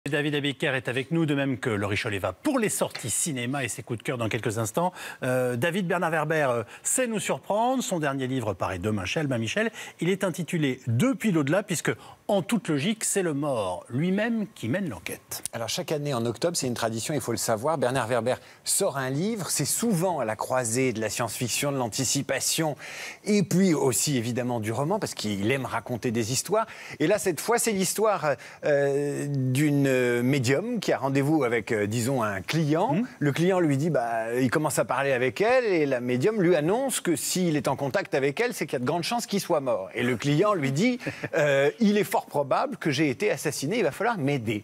David Abiker est avec nous, de même que Laurie Chollet-Va pour les sorties cinéma et ses coups de cœur dans quelques instants. David Bernard Werber sait nous surprendre. Son dernier livre paraît demain chez Albin Michel. Il est intitulé Depuis l'au-delà, puisque, en toute logique, c'est le mort lui-même qui mène l'enquête. Alors chaque année en octobre, c'est une tradition, il faut le savoir, Bernard Werber sort un livre. C'est souvent à la croisée de la science-fiction, de l'anticipation, et puis aussi évidemment du roman, parce qu'il aime raconter des histoires. Et là, cette fois, c'est l'histoire d'une médium qui a rendez-vous avec, disons, un client. Le client lui dit, il commence à parler avec elle, et la médium lui annonce que s'il est en contact avec elle, c'est qu'il y a de grandes chances qu'il soit mort. Et le client lui dit, il est fort probable que j'ai été assassiné, il va falloir m'aider.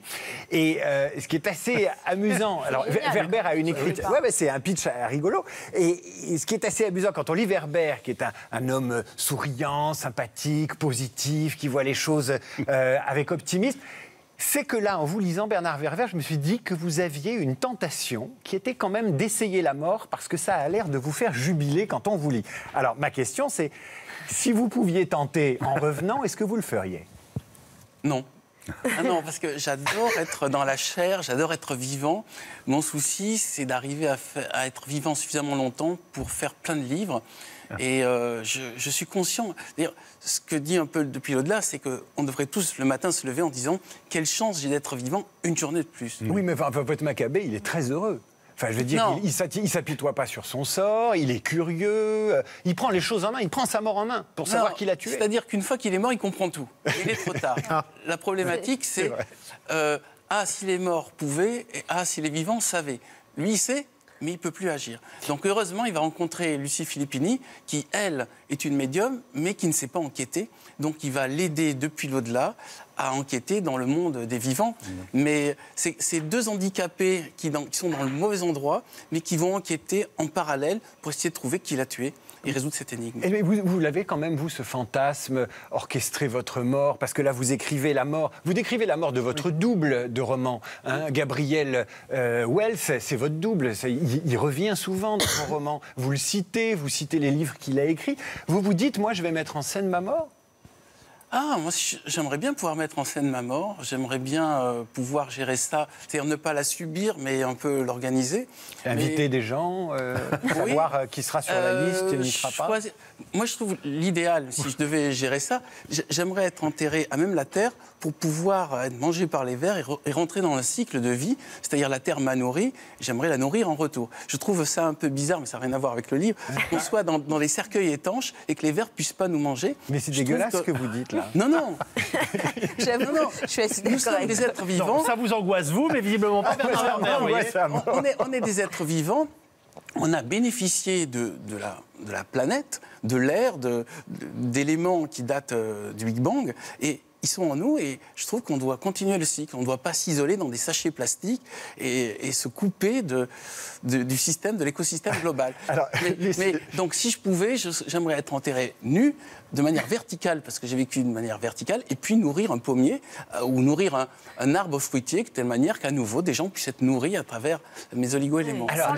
Et ce qui est assez amusant, alors Werber a une écriture, c'est un pitch rigolo, et ce qui est assez amusant quand on lit Werber, qui est un homme souriant, sympathique, positif, qui voit les choses avec optimisme, c'est que là, en vous lisant Bernard Werber, je me suis dit que vous aviez une tentation qui était quand même d'essayer la mort, parce que ça a l'air de vous faire jubiler quand on vous lit. Alors, ma question, c'est, si vous pouviez tenter en revenant, est-ce que vous le feriez ? Non. Ah non, parce que j'adore être dans la chair, j'adore être vivant. Mon souci, c'est d'arriver à être vivant suffisamment longtemps pour faire plein de livres. Et je suis conscient. D'ailleurs, ce que dit un peu Depuis l'au-delà, c'est qu'on devrait tous le matin se lever en disant « Quelle chance j'ai d'être vivant une journée de plus ». Oui, mais votre Maccabée, il est très heureux. Enfin, je veux dire, il ne s'apitoie pas sur son sort, il est curieux, il prend les choses en main, il prend sa mort en main pour savoir qui l'a tué. C'est-à-dire qu'une fois qu'il est mort, il comprend tout. Il est trop tard. La problématique, c'est si les morts pouvaient, et si les vivants savaient. Lui, il sait, mais il ne peut plus agir. Donc heureusement, il va rencontrer Lucie Filippini, qui, elle, est une médium, mais qui ne sait pas enquêter. Donc il va l'aider depuis l'au-delà à enquêter dans le monde des vivants. Mais c'est deux handicapés qui sont dans le mauvais endroit, mais qui vont enquêter en parallèle pour essayer de trouver qui l'a tué et résoudre cette énigme. Mais vous l'avez quand même, vous, ce fantasme, orchestrer votre mort, parce que là, vous écrivez la mort. Vous décrivez la mort de votre double de roman. Gabriel Wells, c'est votre double. Il revient souvent dans vos romans. Vous le citez, vous citez les livres qu'il a écrits. Vous vous dites, moi, je vais mettre en scène ma mort ? Moi, j'aimerais bien pouvoir mettre en scène ma mort. J'aimerais bien pouvoir gérer ça. C'est-à-dire ne pas la subir, mais un peu l'organiser. Inviter des gens, savoir qui sera sur la liste et n'y sera pas. Moi, je trouve l'idéal, si je devais gérer ça, j'aimerais être enterré à même la terre pour pouvoir être mangé par les vers et rentrer dans un cycle de vie. C'est-à-dire la terre m'a nourri, j'aimerais la nourrir en retour. Je trouve ça un peu bizarre, mais ça n'a rien à voir avec le livre, qu'on soit dans des cercueils étanches et que les vers ne puissent pas nous manger. Mais c'est dégueulasse ce que vous dites là. Non, non. Je suis assez d'accord. Nous sommes des êtres vivants. Non, ça vous angoisse, vous, mais visiblement pas Bernard Werber. On est des êtres vivants. On a bénéficié de la planète, de l'air, d'éléments qui datent du Big Bang. Et ils sont en nous et je trouve qu'on doit continuer le cycle. On ne doit pas s'isoler dans des sachets plastiques et se couper du système, de l'écosystème global. Alors, donc si je pouvais, j'aimerais être enterré nu, de manière verticale, parce que j'ai vécu de manière verticale, et puis nourrir un pommier ou nourrir un arbre fruitier de telle manière qu'à nouveau des gens puissent être nourris à travers mes oligo-éléments. Alors,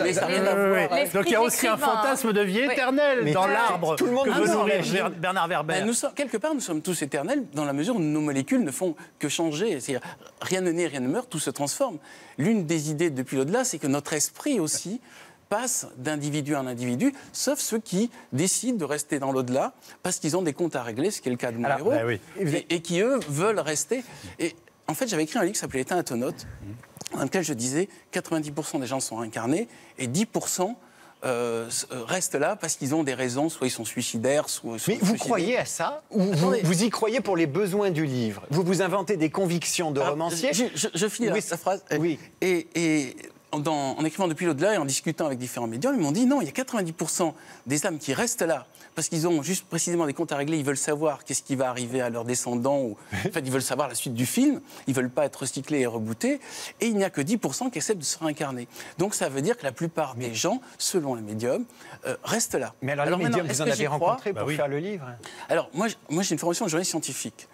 donc il y a aussi un fantasme de vie éternelle dans l'arbre que veut nourrir Bernard Werber. Quelque part, nous sommes tous éternels dans la mesure où nos molécules ne font que changer. C'est-à-dire, rien ne naît, rien ne meurt, tout se transforme. L'une des idées Depuis l'au-delà, c'est que notre esprit aussi passe d'individu en individu, sauf ceux qui décident de rester dans l'au-delà parce qu'ils ont des comptes à régler, ce qui est le cas de mon héros, et qui, eux, veulent rester. Et en fait, j'avais écrit un livre qui s'appelait Éteins à ton note, dans lequel je disais 90% des gens sont incarnés et 10% restent là parce qu'ils ont des raisons, soit ils sont suicidaires, soit... Mais vous croyez à ça ? Ou vous y croyez pour les besoins du livre ? Vous vous inventez des convictions de romancier ? Je finis la phrase. Oui. Et en écrivant Depuis l'au-delà et en discutant avec différents médiums, ils m'ont dit non, il y a 90% des âmes qui restent là parce qu'ils ont juste précisément des comptes à régler, ils veulent savoir qu'est-ce qui va arriver à leurs descendants, ou en fait ils veulent savoir la suite du film, ils veulent pas être recyclés et rebootés, et il n'y a que 10% qui acceptent de se réincarner. Donc ça veut dire que la plupart des gens, selon les médiums, restent là. Mais alors les médiums, vous en avez rencontré pour faire le livre ? Alors moi j'ai une formation de journaliste scientifique.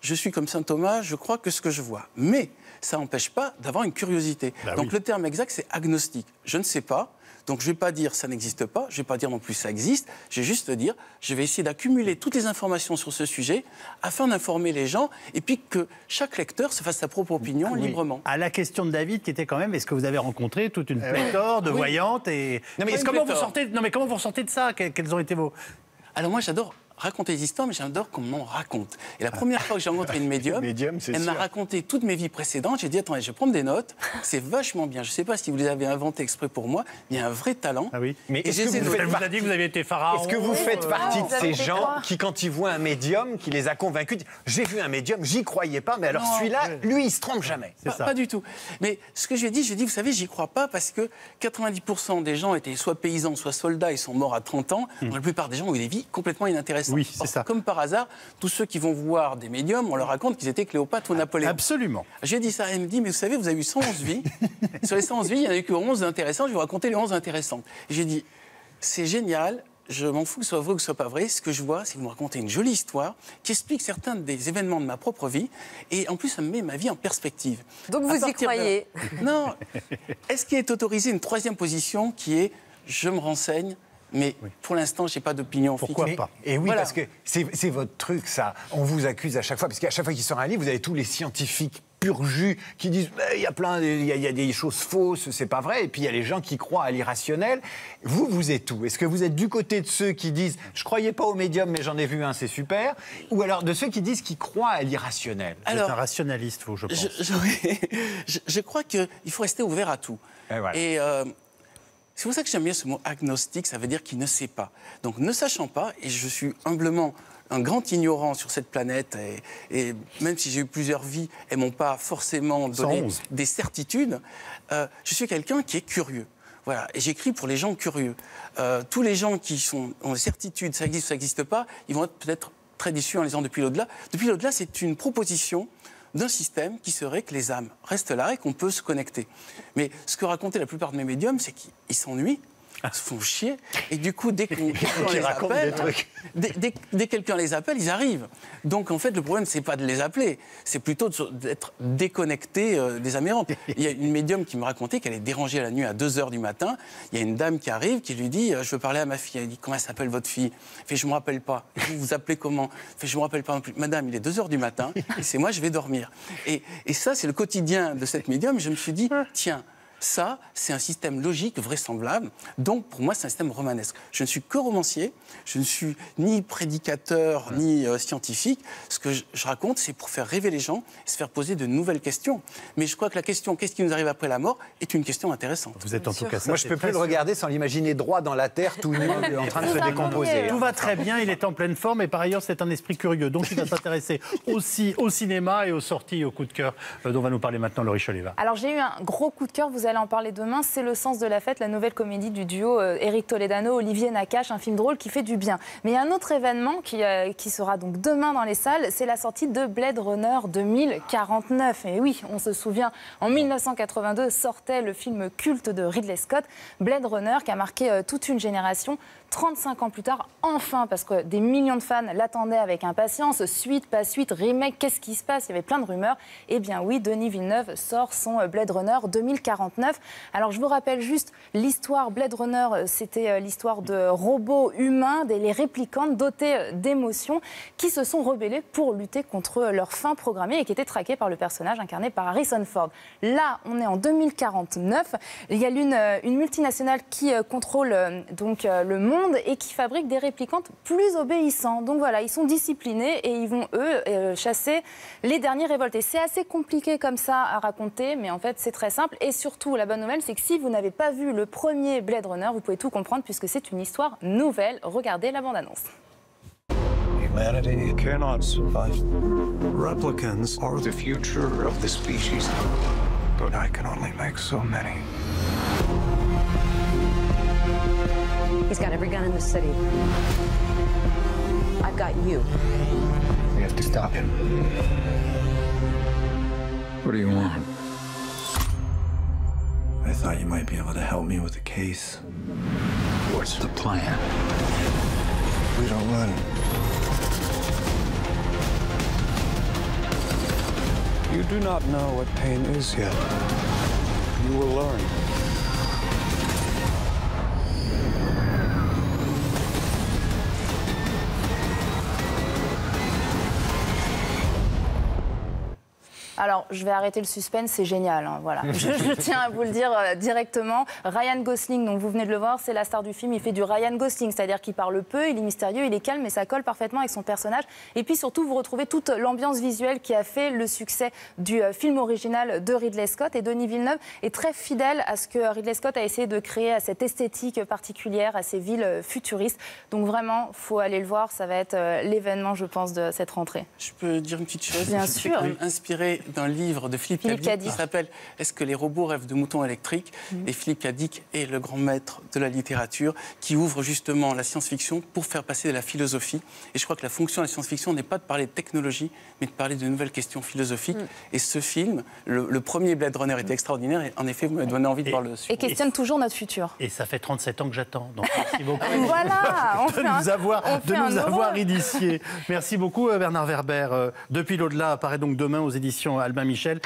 Je suis comme saint Thomas, je crois que ce que je vois. Mais ça n'empêche pas d'avoir une curiosité. Donc le terme exact, c'est agnostique. Je ne sais pas. Donc je ne vais pas dire ça n'existe pas, je ne vais pas dire non plus ça existe, je vais juste dire, je vais essayer d'accumuler toutes les informations sur ce sujet afin d'informer les gens et puis que chaque lecteur se fasse sa propre opinion librement. À la question de David, qui était quand même, est-ce que vous avez rencontré toute une pléthore de voyantes et... Non, mais comment vous ressortez de ça? Quels ont été vos... Alors moi j'adore raconter des histoires, mais j'adore qu'on m'en raconte. Et la première fois que j'ai rencontré une médium, elle m'a raconté toutes mes vies précédentes. J'ai dit, attendez, je vais prendre des notes, c'est vachement bien. Je ne sais pas si vous les avez inventées exprès pour moi, il y a un vrai talent. Ah oui. Mais est-ce que vous avez dit que vous aviez été pharaon? Est-ce que vous faites partie de ces gens qui, quand ils voient un médium, qui les a convaincus, disent, j'ai vu un médium, j'y croyais pas, mais alors celui-là, lui, il se trompe jamais. Pas du tout. Mais ce que je lui ai dit, vous savez, j'y crois pas parce que 90% des gens étaient soit paysans, soit soldats, ils sont morts à 30 ans. Donc, la plupart des gens ont eu des vies complètement inintéressantes. Oui, c'est ça. Comme par hasard, tous ceux qui vont voir des médiums, on leur raconte qu'ils étaient Cléopâtre ou Napoléon. Absolument. J'ai dit ça, elle me dit, mais vous savez, vous avez eu 111 vies. Sur les 111 vies, il n'y en a eu que 11 intéressantes, je vais vous raconter les 11 intéressantes. J'ai dit, c'est génial, je m'en fous que ce soit vrai ou que ce soit pas vrai. Ce que je vois, c'est que vous me racontez une jolie histoire qui explique certains des événements de ma propre vie. Et en plus, ça me met ma vie en perspective. Donc vous y croyez? Non. Est-ce qu'il est autorisé une troisième position qui est, je me renseigne, mais pour l'instant, je n'ai pas d'opinion fixe. Pourquoi pas? Et oui, Voilà. parce que c'est votre truc, ça. On vous accuse à chaque fois, parce qu'à chaque fois qu'il sort un livre, vous avez tous les scientifiques pur jus qui disent il y a des choses fausses, c'est pas vrai. Et puis il y a les gens qui croient à l'irrationnel. Vous êtes où? Est-ce que vous êtes du côté de ceux qui disent je croyais pas au médium, mais j'en ai vu un, c'est super? Ou alors de ceux qui disent qu'ils croient à l'irrationnel? Vous êtes un rationaliste, vous, je pense. Je crois qu'il faut rester ouvert à tout. Et voilà. Et c'est pour ça que j'aime bien ce mot agnostique, ça veut dire qu'il ne sait pas. Donc ne sachant pas, et je suis humblement un grand ignorant sur cette planète, et même si j'ai eu plusieurs vies, elles ne m'ont pas forcément donné 111. des certitudes, je suis quelqu'un qui est curieux. Voilà, et j'écris pour les gens curieux. Tous les gens qui ont des certitudes, ça existe ou ça n'existe pas, ils vont être peut-être très déçus en lisant Depuis l'au-delà. Depuis l'au-delà, c'est une proposition d'un système qui serait que les âmes restent là et qu'on peut se connecter. Mais ce que racontaient la plupart de mes médiums, c'est qu'ils s'ennuient, se font chier, et du coup, dès quelqu'un les appelle, dès quelqu'un les appelle, ils arrivent. Donc, en fait, le problème, c'est pas de les appeler, c'est plutôt d'être déconnecté des amérantes. Il y a une médium qui me racontait qu'elle est dérangée à la nuit à 2h du matin. Il y a une dame qui arrive, qui lui dit je veux parler à ma fille. Elle dit comment elle s'appelle votre fille? Elle fait je me rappelle pas. Vous vous appelez comment? Elle fait je me rappelle pas non plus. Madame, il est 2h du matin, et c'est moi, je vais dormir. Et ça, c'est le quotidien de cette médium. Et je me suis dit tiens, ça, c'est un système logique, vraisemblable. Donc, pour moi, c'est un système romanesque. Je ne suis que romancier, je ne suis ni prédicateur, ni scientifique. Ce que je raconte, c'est pour faire rêver les gens et se faire poser de nouvelles questions. Mais je crois que la question « qu'est-ce qui nous arrive après la mort » est une question intéressante. Vous êtes en tout cas ça. Moi, je ne peux plus le regarder sans l'imaginer droit dans la terre, tout nu, en train de se décomposer. Tout va très bien, il est en pleine forme et par ailleurs c'est un esprit curieux. Donc il va s'intéresser aussi au cinéma et aux sorties, au coup de cœur dont va nous parler maintenant Laurie Choleva. Alors j'ai eu un gros coup de cœur, vous allez en parler demain, c'est Le Sens de la fête, la nouvelle comédie du duo Éric Toledano, Olivier Nakache, un film drôle qui fait du bien. Mais il y a un autre événement qui sera donc demain dans les salles, c'est la sortie de Blade Runner 2049. Et oui, on se souvient, en 1982 sortait le film culte de Ridley Scott, Blade Runner, qui a marqué toute une génération. 35 ans plus tard, enfin, parce que des millions de fans l'attendaient avec impatience, suite, pas suite, remake, qu'est-ce qui se passe? Il y avait plein de rumeurs. Eh bien oui, Denis Villeneuve sort son Blade Runner 2049. Alors je vous rappelle juste l'histoire. Blade Runner, c'était l'histoire de robots humains, les réplicantes dotés d'émotions, qui se sont rebellés pour lutter contre leur fin programmée et qui étaient traqués par le personnage incarné par Harrison Ford. Là, on est en 2049. Il y a une multinationale qui contrôle donc le monde et qui fabrique des réplicantes plus obéissants. Donc voilà, ils sont disciplinés et ils vont, eux, chasser les derniers révoltés. C'est assez compliqué comme ça à raconter, mais en fait, c'est très simple. Et surtout, la bonne nouvelle, c'est que si vous n'avez pas vu le premier Blade Runner, vous pouvez tout comprendre puisque c'est une histoire nouvelle. Regardez la bande-annonce. Humanity cannot survive. Replicants are the future of the species. But I can only make so many. He's got every gun in the city. I've got you. We have to stop him. What do you want? I thought you might be able to help me with the case. What's the plan? We don't run. You do not know what pain is yet. You will learn. Alors, je vais arrêter le suspense, c'est génial. Hein, voilà. Je tiens à vous le dire directement. Ryan Gosling, donc vous venez de le voir, c'est la star du film. Il fait du Ryan Gosling, c'est-à-dire qu'il parle peu, il est mystérieux, il est calme, mais ça colle parfaitement avec son personnage. Et puis surtout, vous retrouvez toute l'ambiance visuelle qui a fait le succès du film original de Ridley Scott. Et Denis Villeneuve est très fidèle à ce que Ridley Scott a essayé de créer, à cette esthétique particulière, à ces villes futuristes. Donc vraiment, il faut aller le voir. Ça va être l'événement, je pense, de cette rentrée. Je peux dire une petite chose? Bien sûr. Quand même inspiré d'un livre de Philippe Cadic qui s'appelle « Est-ce que les robots rêvent de moutons électriques ?» Et Philippe Cadic est le grand maître de la littérature qui ouvre justement la science-fiction pour faire passer de la philosophie. Et je crois que la fonction de la science-fiction n'est pas de parler de technologie, mais de parler de nouvelles questions philosophiques. Et ce film, le premier Blade Runner était extraordinaire. Et en effet, vous me donnez envie de voir le suivant. Et questionne toujours notre futur. Et ça fait 37 ans que j'attends. Donc merci beaucoup Voilà, de nous avoir initiés. Merci beaucoup Bernard Werber. Depuis l'au-delà apparaît donc demain aux éditions Albin Michel.